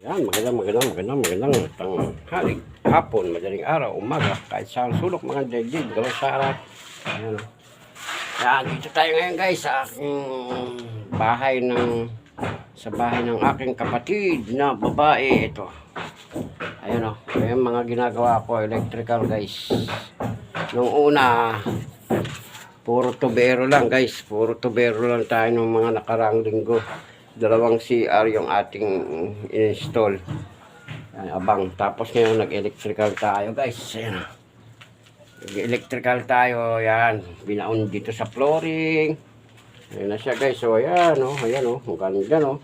Yan, magandang tanghali, hapon, madaling araw, umaga, kahit saan sulok mga daigdig, gawin sa harap. Ayan, o. Yan, dito tayo ngayon guys sa aking sa bahay ng aking kapatid na babae. Ito. Ayan o, yung mga ginagawa ko, electrical guys. Nung una, puro tubero lang guys, puro tubero lang tayo nung mga nakaraang linggo. Dalawang CR yung ating install. Abang. Tapos ngayon nag-electrical tayo guys. Ayan. Nag-electrical tayo. Yan. Binaon dito sa flooring. Ayan na siya guys. So ayan o. Ayan o. Ang ganda no.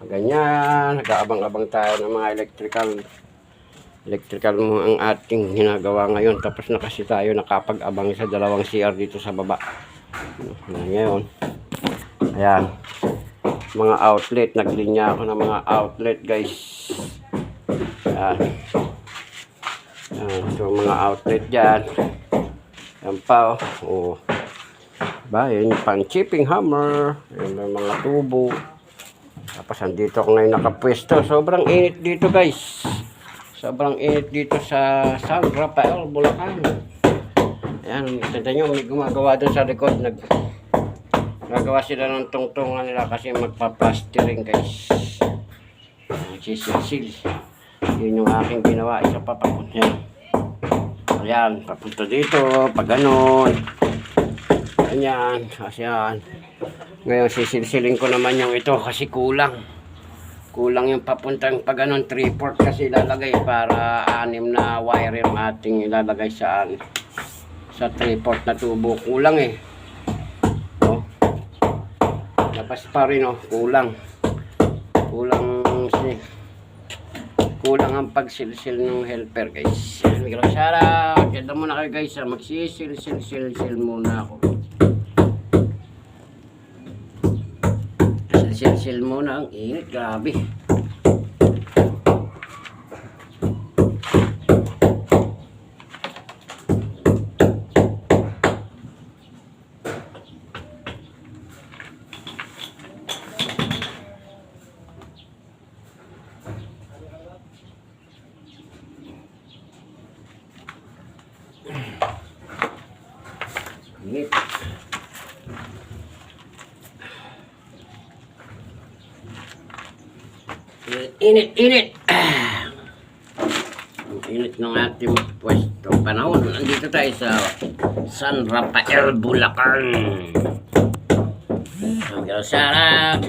Ganyan. Nag-aabang-abang tayo ng mga electrical mo ang ating ginagawa ngayon. Tapos na kasi tayo nakapag-abang sa dalawang CR dito sa baba. Ngayon. Ayan. Mga outlet, naglinya ako ng mga outlet guys. Yan. So mga outlet dyan. Yan pa oh. Ba, yun pang chipping hammer. Yan yung mga tubo. Tapos andito ako ngayon nakapwesto. Sobrang init dito guys. Sobrang init dito sa San Rafael, Bulacan. Yan, tignan nyo, may gumagawa doon sa likod. Gagawa sila ng tungtungan nila kasi magpa-plastering guys. Sisil. Yun yung aking ginawa. Isa pa papunta. Ayan. Papunta dito. Pag ganun. Ayan. Kasi yan. Ngayon sisilsilin ko naman yung ito kasi kulang. Kulang yung papuntang pag ganun. 3/4 kasi ilalagay para 6 na wire yung ating ilalagay sa 3/4 na tubo. Kulang eh. Tapos pa rin oh, kulang ang pagsilsil ng helper guys. Miguel Sara, ganda muna kayo guys, magsisil muna ako. Silsil muna, ang init, grabe. Init. Ang init ng ating pwesto. Panahon. Nandito tayo sa San Rafael, Bulacan. Ang sarap.